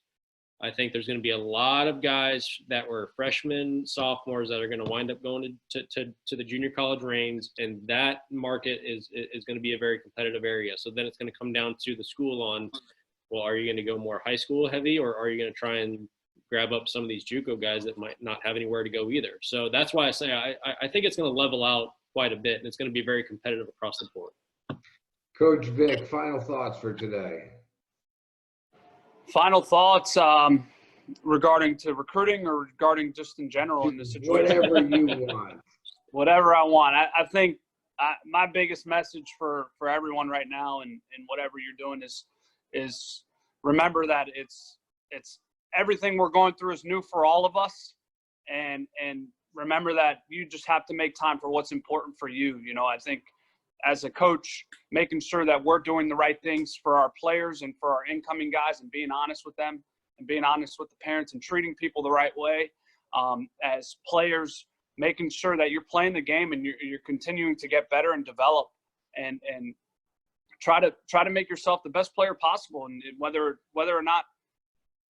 I think there's going to be a lot of guys that were freshmen, sophomores that are going to wind up going to the junior college reigns, and that market is going to be a very competitive area. So then it's going to come down to the school on, well, are you going to go more high school heavy, or are you going to try and grab up some of these JUCO guys that might not have anywhere to go either? So that's why I say I think it's going to level out quite a bit, and it's going to be very competitive across the board. Coach Vic, final thoughts for today. Final thoughts regarding to recruiting or regarding just in general in the situation? Whatever you want. Whatever I want. I think my biggest message for everyone right now and whatever you're doing is remember that it's everything we're going through is new for all of us, and remember that you just have to make time for what's important for you. You know, I think as a coach, making sure that we're doing the right things for our players and for our incoming guys, and being honest with them and being honest with the parents and treating people the right way. As players, making sure that you're playing the game and you're continuing to get better and develop, and try to make yourself the best player possible. And whether or not,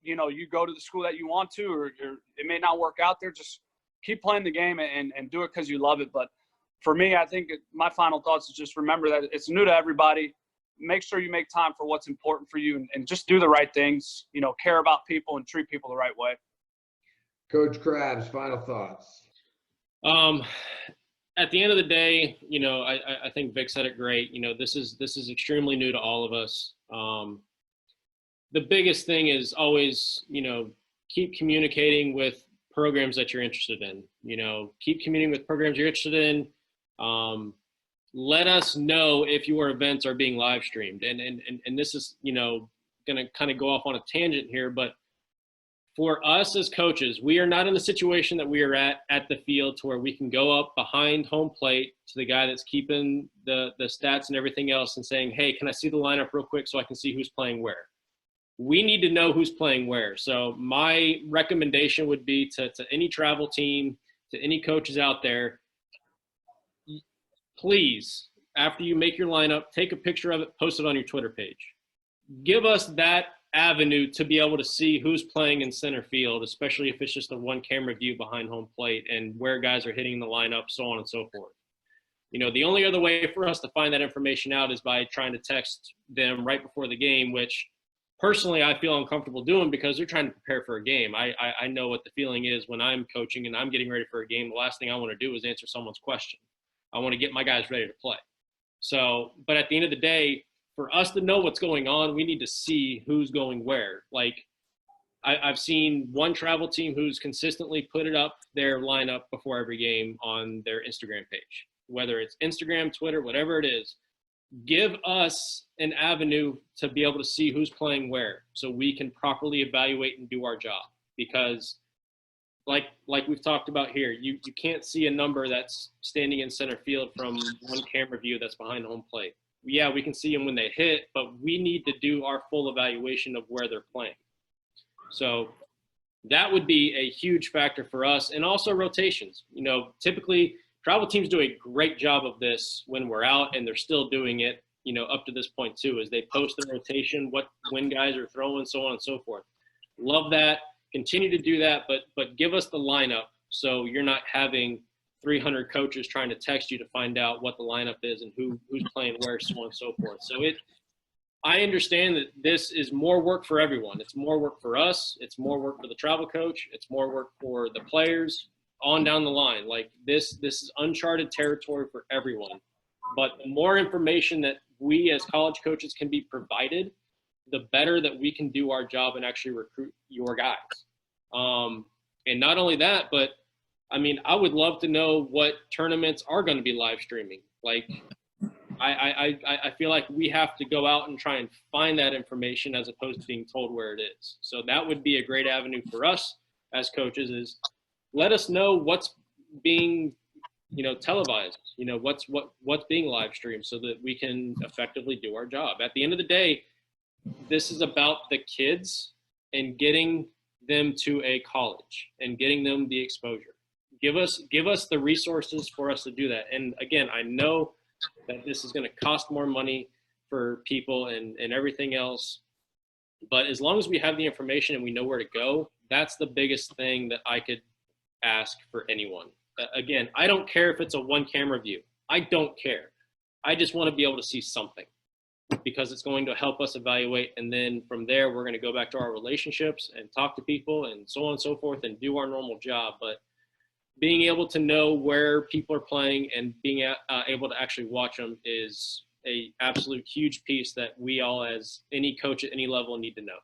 you know, you go to the school that you want to, or it may not work out there, just keep playing the game and do it because you love it. But for me, I think my final thoughts is just remember that it's new to everybody. Make sure you make time for what's important for you, and just do the right things, you know, care about people and treat people the right way. Coach Krabs, final thoughts. At the end of the day, you know, I think Vic said it great. You know, this is extremely new to all of us. The biggest thing is always, you know, keep communicating with programs that you're interested in. You know, keep communicating with programs you're interested in. Let us know if your events are being live streamed. And this is, you know, going to kind of go off on a tangent here, but for us as coaches, we are not in the situation that we are at the field to where we can go up behind home plate to the guy that's keeping the stats and everything else and saying, hey, can I see the lineup real quick so I can see who's playing where? We need to know who's playing where. So my recommendation would be to any travel team, to any coaches out there, please, after you make your lineup, take a picture of it, post it on your Twitter page. Give us that avenue to be able to see who's playing in center field, especially if it's just a one camera view behind home plate, and where guys are hitting the lineup, so on and so forth. You know, the only other way for us to find that information out is by trying to text them right before the game, which personally I feel uncomfortable doing because they're trying to prepare for a game. I know what the feeling is when I'm coaching and I'm getting ready for a game. The last thing I want to do is answer someone's question. I want to get my guys ready to play. So, but at the end of the day, for us to know what's going on, we need to see who's going where. Like, I've seen one travel team who's consistently put it up their lineup before every game on their Instagram page, whether it's Instagram, Twitter, whatever it is. Give us an avenue to be able to see who's playing where so we can properly evaluate and do our job. Because like we've talked about here, you can't see a number that's standing in center field from one camera view that's behind home plate. yeah, we can see them when they hit, but we need to do our full evaluation of where they're playing. So that would be a huge factor for us. And also rotations. You know, typically travel teams do a great job of this when we're out, and they're still doing it, you know, up to this point too, is they post the rotation, when guys are throwing, so on and so forth. Love that. Continue to do that, but give us the lineup so you're not having 300 coaches trying to text you to find out what the lineup is and who's playing where, so on and so forth. So I understand that this is more work for everyone. It's more work for us. It's more work for the travel coach. It's more work for the players on down the line. Like this is uncharted territory for everyone. But the more information that we as college coaches can be provided, the better that we can do our job and actually recruit your guys. And not only that, but I mean, I would love to know what tournaments are going to be live streaming. Like, I feel like we have to go out and try and find that information as opposed to being told where it is. So that would be a great avenue for us as coaches, is let us know what's being, you know, televised, you know, what's being live streamed so that we can effectively do our job. At the end of the day, this is about the kids and getting them to a college and getting them the exposure. Give us the resources for us to do that. And again, I know that this is going to cost more money for people and everything else. But as long as we have the information and we know where to go, that's the biggest thing that I could ask for anyone. Again, I don't care if it's a one camera view. I don't care. I just want to be able to see something, because it's going to help us evaluate. And then from there, we're going to go back to our relationships and talk to people and so on and so forth and do our normal job. But being able to know where people are playing and being able to actually watch them is a absolute huge piece that we all, as any coach at any level, need to know.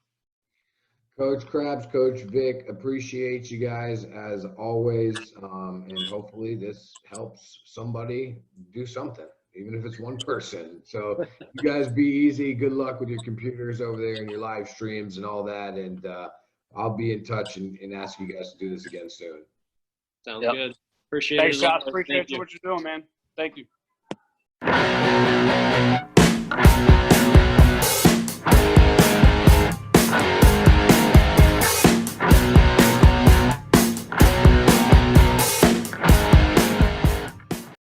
Coach Krabs, Coach Vic, appreciate you guys as always. And hopefully this helps somebody do something, even if it's one person. So you guys be easy. Good luck with your computers over there and your live streams and all that. And I'll be in touch and ask you guys to do this again soon. Sounds good. Appreciate Thanks, it. Josh. Appreciate what you're doing, man. Thank you.